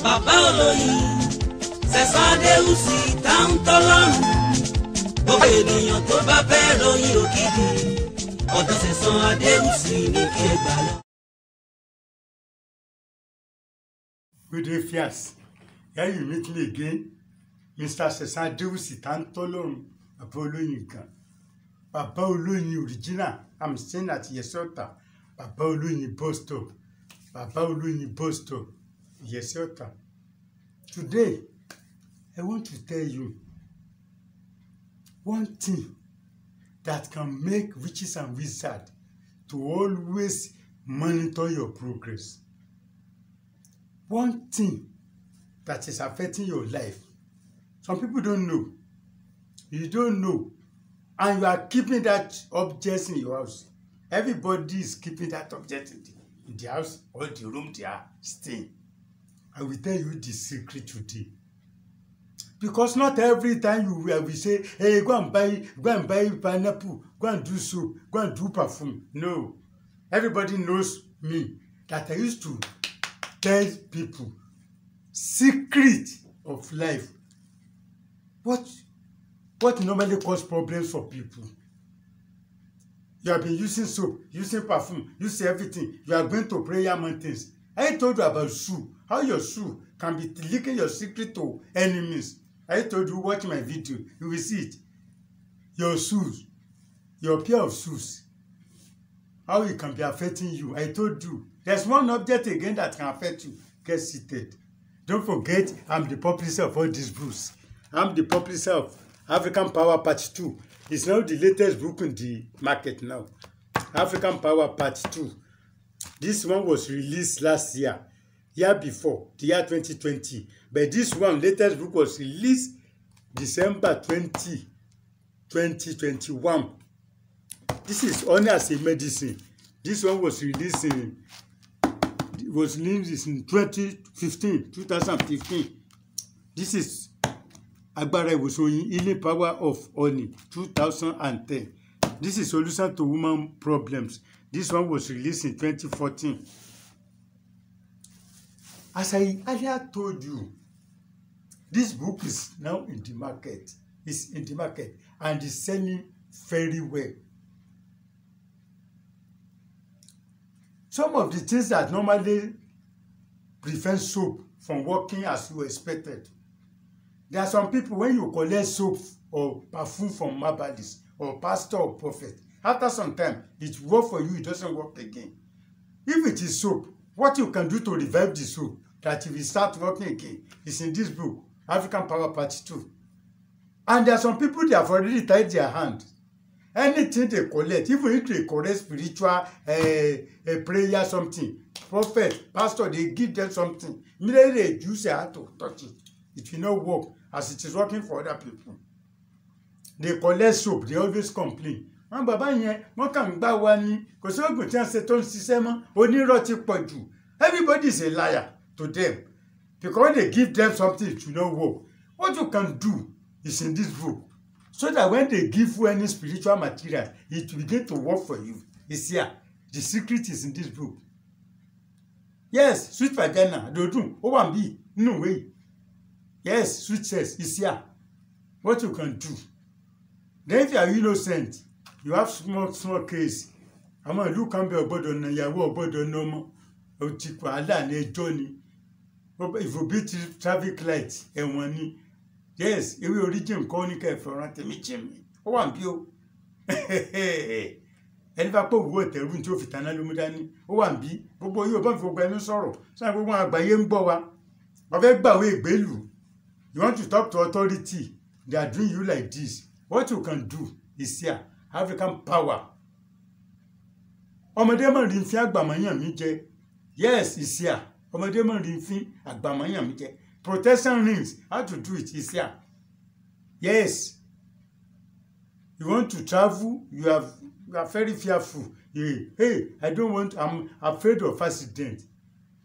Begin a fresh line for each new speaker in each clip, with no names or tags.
bàbá olóyin Sẹ̀san Adéwùsì táwọn tọ́lọ́run gbogbo ènìyàn tó bá fẹ́ ròyìn òkìkí ọ̀dọ̀ Sẹ̀san Adéwùsì ní kí ẹ gbà lọ.
Good day, Fias. Here you meet me again, Mr. Sẹ̀san Adéwùsì táwọn tọ́lọ́run bàbá olóyin kan. Bàbá olóyin original, I'm staying at Yesota. Bàbá olóyin bus stop. Bàbá olóyin bus stop. Yesota. Today, I want to tell you one thing that can make witches and wizards to always monitor your progress. One thing that is affecting your life. Some people don't know. You don't know. And you are keeping that object in your house. Everybody is keeping that object in the house or the room they are staying. I will tell you the secret today. Because not every time you will say, hey, go and buy pineapple, go and do soap, go and do perfume. No. Everybody knows me that I used to tell people secret of life. What normally causes problems for people? You have been using soap, using perfume, using everything. You are going to prayer mountains. I told you about shoe. How your shoe can be leaking your secret to enemies. I told you, watch my video. You will see it. Your shoes, your pair of shoes, how it can be affecting you. I told you. There's one object again that can affect you. Get seated. Don't forget, I'm the publisher of all these books. I'm the publisher of African Power Part 2. It's now the latest book in the market now. African Power Part 2. This one was released last year before, the year 2020. But this one, latest book, was released December 20, 2021. This is only as a medicine. This one was released in 2015. This is Agbára Ìwòsàn Healing Power of Honey, 2010. This is Solution to Woman Problems. This one was released in 2014. As I earlier told you, this book is now in the market. It's in the market and is selling very well. Some of the things that normally prevent soap from working as you expected. There are some people, when you collect soap or perfume from herbalist or pastor or prophet, after some time, it works for you, it doesn't work again. If it is soap, what you can do to revive the soap, that it will start working again, is in this book, African Power Part 2. And there are some people, they have already tied their hand. Anything they collect, even if they collect spiritual prayer, something, prophet, pastor, they give them something. Immediately they use their hand to touch it. It will not work as it is working for other people. They collect soap, they always complain. Wọ́n bàbá yẹn, wọ́n kàn ń gbá wa ní, kò sí oògùn tí wọ́n ṣe tó ń ṣiṣẹ́ mọ́, onírọ́ ti pọ̀ jù. Everybody is a liar to them. Because they give them something, it will not work. What you can do is in this book. So that when they give you any spiritual material, it will begin to work for you. It's here. The secret is in this book. Yes, sweet vagina, dodun, owambi, no way. Yes, sweet sex is here. What you can do. Then if you are innocent, you have small case. Àmọ́ ìlú kan bẹ ọgbọ́dọ̀ na ìyàwó ọgbọ́dọ̀ na ọmọ. Ó ti pa aláàánú ẹjọ́ ni. If you beat traffic light, ẹ̀wọ̀n ni. Yes, ewé origin kọ́ ní kẹfẹ́ ọ̀ràn tèmi jẹ̀mí. Ó wà bí o. Ẹni bá pò wú ẹ̀tẹ̀rù tí ó fi tàná ló mú dání. Ó wà bí. Gbogbo yóò bá fi gbogbo ẹnu sọ̀rọ̀. Sáà gbogbo àgbáyé ń gbọ́ wa. Wọ́n fẹ́ gbàwé ìgbélù. You want to talk to authority. They are doing you like this. What you can do is here. African Power. Ọmọdé mọ̀ rí fi àgbàmọ̀yàn mi jẹ. Yes, it's here. Ọmọdé mọ̀ rí fi àgbàmọ̀yàn mi jẹ. Protection rings. How to do it is here. Yes. You want to travel, you are very fearful. Hey, I don't want, I'm afraid of accident.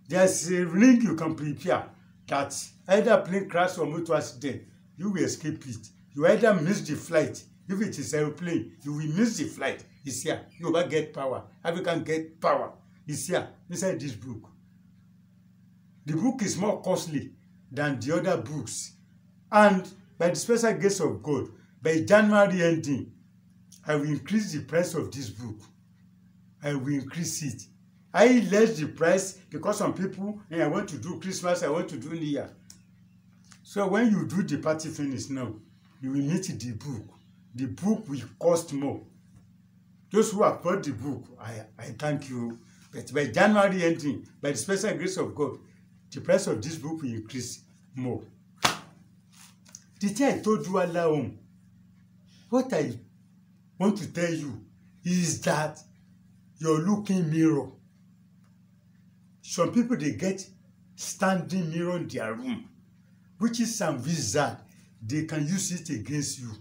There's a ring you can prepare that either plane crash or motor accident, you will escape it. You either miss the flight. If it is airplane, you will miss the flight. It's here. You will get power. African get power. It's here inside this book. The book is more costly than the other books. And by the special grace of God, by January ending, I will increase the price of this book. I will increase it. I less the price because some people, I want to do Christmas, I want to do New Year. So when you do the party finish now, you will meet the book. The book will cost more. Those who have bought the book, I thank you. But by January ending, by the special grace of God, the price of this book will increase more. The thing I told you all, what I want to tell you is that your looking mirror. Some people, they get standing mirror in their room, which is some wizard. They can use it against you.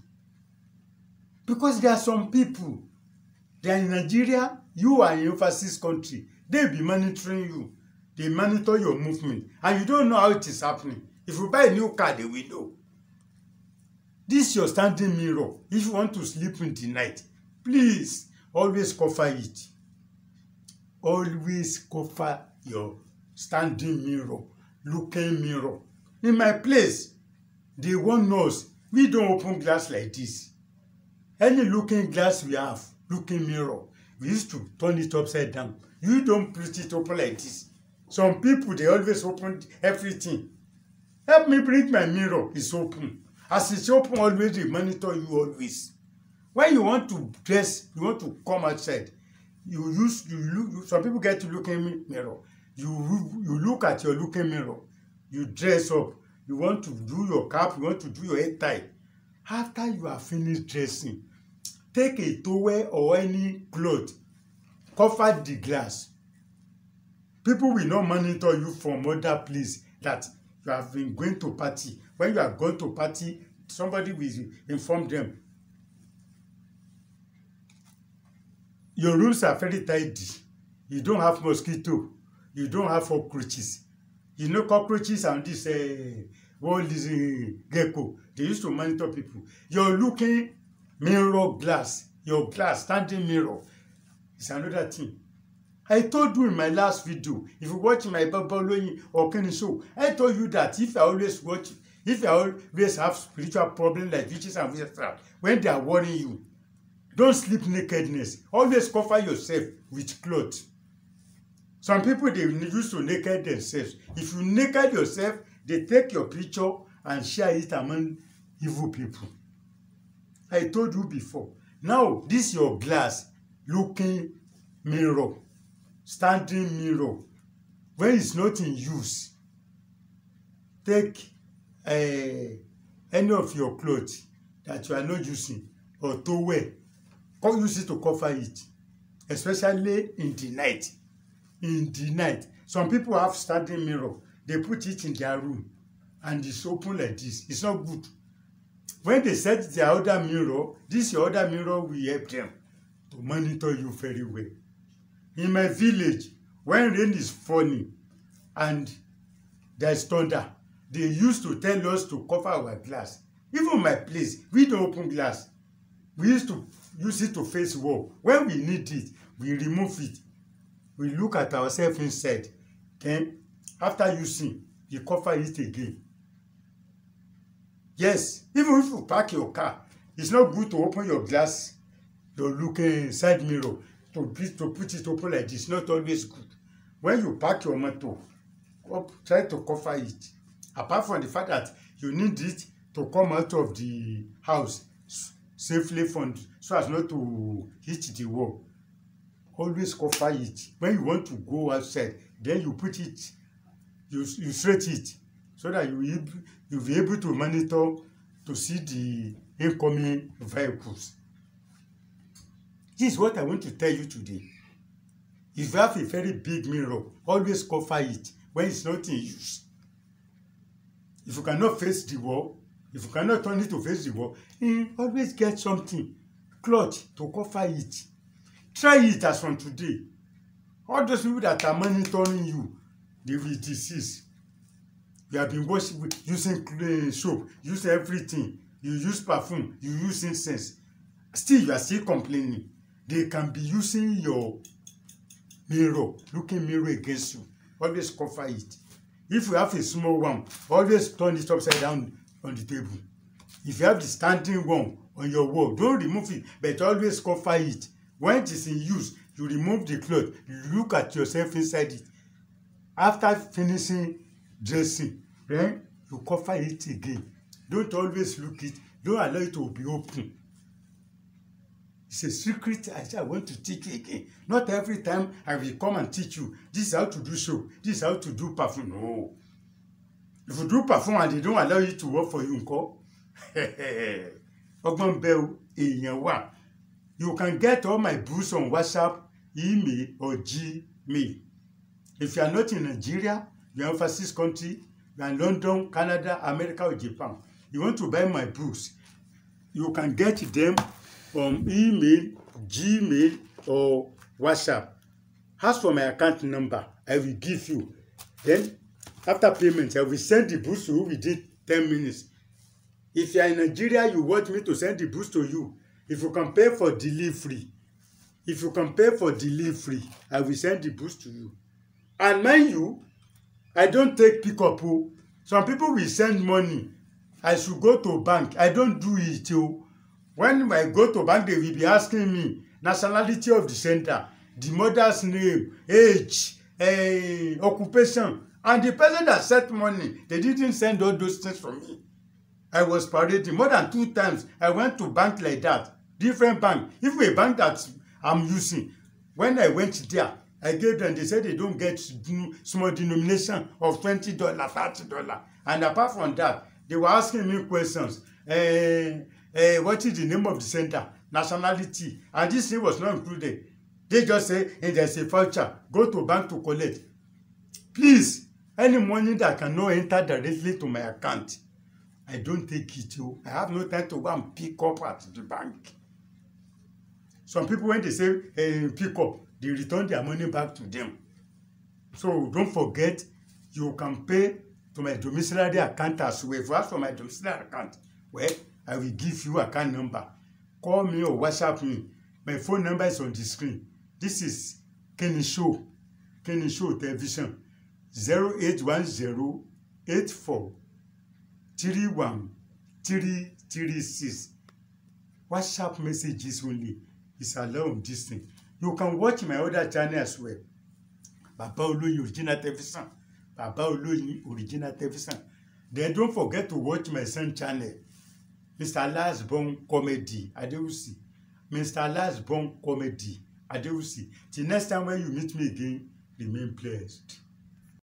Because there are some people, they are in Nigeria, you are in overseas country, they be monitoring you. They monitor your movement, and you don't know how it is happening. If you buy a new car, they will know. This is your standing mirror. If you want to sleep in the night, please always cover it. Always cover your standing mirror, looking mirror. In my place, they warn us, we don't open glass like this. Any looking glass we have, looking mirror, we used to turn it upside down. You don't put it open like this. Some people, they always open everything. Help me bring my mirror, it's open. As it's open, always they monitor you always. When you want to dress, you want to come outside, you look, some people get to look in mirror. You look at your looking mirror, you dress up, you want to do your cap, you want to do your head tie. After you are finished dressing, take a towel or any cloth, cover the glass. People will not monitor you from other place that you have been going to party. When you are going to party, somebody will inform them. Your rooms are very tidy. You don't have mosquito. You don't have cockroaches. You know cockroaches and this world is gecko. They used to monitor people. You're looking mirror glass. Your glass, standing mirror, is another thing. I told you in my last video, if you watch my Babaloyin or Kenny show, I told you that if I always have spiritual problems like witches and wizards, when they are worrying you, don't sleep nakedness. Always cover yourself with clothes. Some people, they used to naked themselves. If you naked yourself, they take your picture and share it among evil people. I told you before. Now, this is your glass looking mirror, standing mirror. When it's not in use, take any of your clothes that you are not using or towel, use it to cover it, especially in the night. In the night, some people have standing mirror. They put it in their room and it's open like this. It's not good. When they set their other mirror, this your other mirror will help them to monitor you very well. In my village, when rain is falling and there's thunder, they used to tell us to cover our glass. Even my place, we don't open glass. We used to use it to face wall. When we need it, we remove it. We look at ourselves inside. Then, after using, you cover it again. Yes, even if you park your car, it's not good to open your glass, your looking side mirror, to put it open like this. Not always good. When you park your motor, try to cover it. Apart from the fact that you need it to come out of the house safely so as not to hit the wall. Always cover it. When you want to go outside, then you put it, you straight it, so that you'll be able to monitor to see the incoming vehicles. This is what I want to tell you today. If you have a very big mirror, always cover it when it's not in use. If you cannot face the wall, if you cannot turn it to face the wall, always get something, cloth to cover it. Try it as from today. All those people that are monitoring you, they will disease. You have been washing, using clean soap, using everything. You use perfume, you use incense. Still, you are still complaining. They can be using your mirror, looking mirror against you. Always cover it. If you have a small one, always turn it upside down on the table. If you have the standing one on your wall, don't remove it, but always cover it. When it is in use, you remove the cloth, look at yourself inside it. After finishing dressing, then you cover it again. Don't always look it. Don't allow it to be open. It's a secret I want to teach you again. Not every time I will come and teach you. This is how to do soap. This is how to do perfume. No. If you do perfume and they don't allow you to work for you, you can get all my books on WhatsApp, email, or Gmail. If you are not in Nigeria, you are in overseas country, you are in London, Canada, America, or Japan, you want to buy my books, you can get them from email, Gmail, or WhatsApp. Ask for my account number, I will give you. Then, after payment, I will send the books to you within 10 minutes. If you are in Nigeria, you want me to send the books to you. If you can pay for delivery, I will send the books to you. And mind you, I don't take pickup. Some people will send money. I should go to bank. I don't do it. When I go to bank, they will be asking me nationality of the sender, the mother's name, age, occupation. And the person that sent money, they didn't send all those things for me. I was parading more than 2 times. I went to bank like that, different bank. If a bank that I'm using, when I went there, I gave them, they said they don't get small denomination of $20, $30. And apart from that, they were asking me questions. What is the name of the center? Nationality. And this thing was not included. They just say, hey, there's a voucher. Go to bank to collect. Please, any money that cannot enter directly to my account, I don't take it. I have no time to go and pick up at the bank. Some people, when they say pick up, they return their money back to them. So don't forget, you can pay to my domiciliary account as well. If you ask for my domiciliary account, well, I will give you account number. Call me or WhatsApp me. My phone number is on the screen. This is Kenny Show Television. 0810-84-31336. WhatsApp messages only is allowed on this thing. You can watch my other channel as well. Baba Oloyin Original Television. Baba Oloyin Original Television. Then don't forget to watch my son channel, Mr. Lastborn Comedy Adewusi. Mr. Lastborn Comedy Adewusi. Till next time when you meet me again, remain blessed.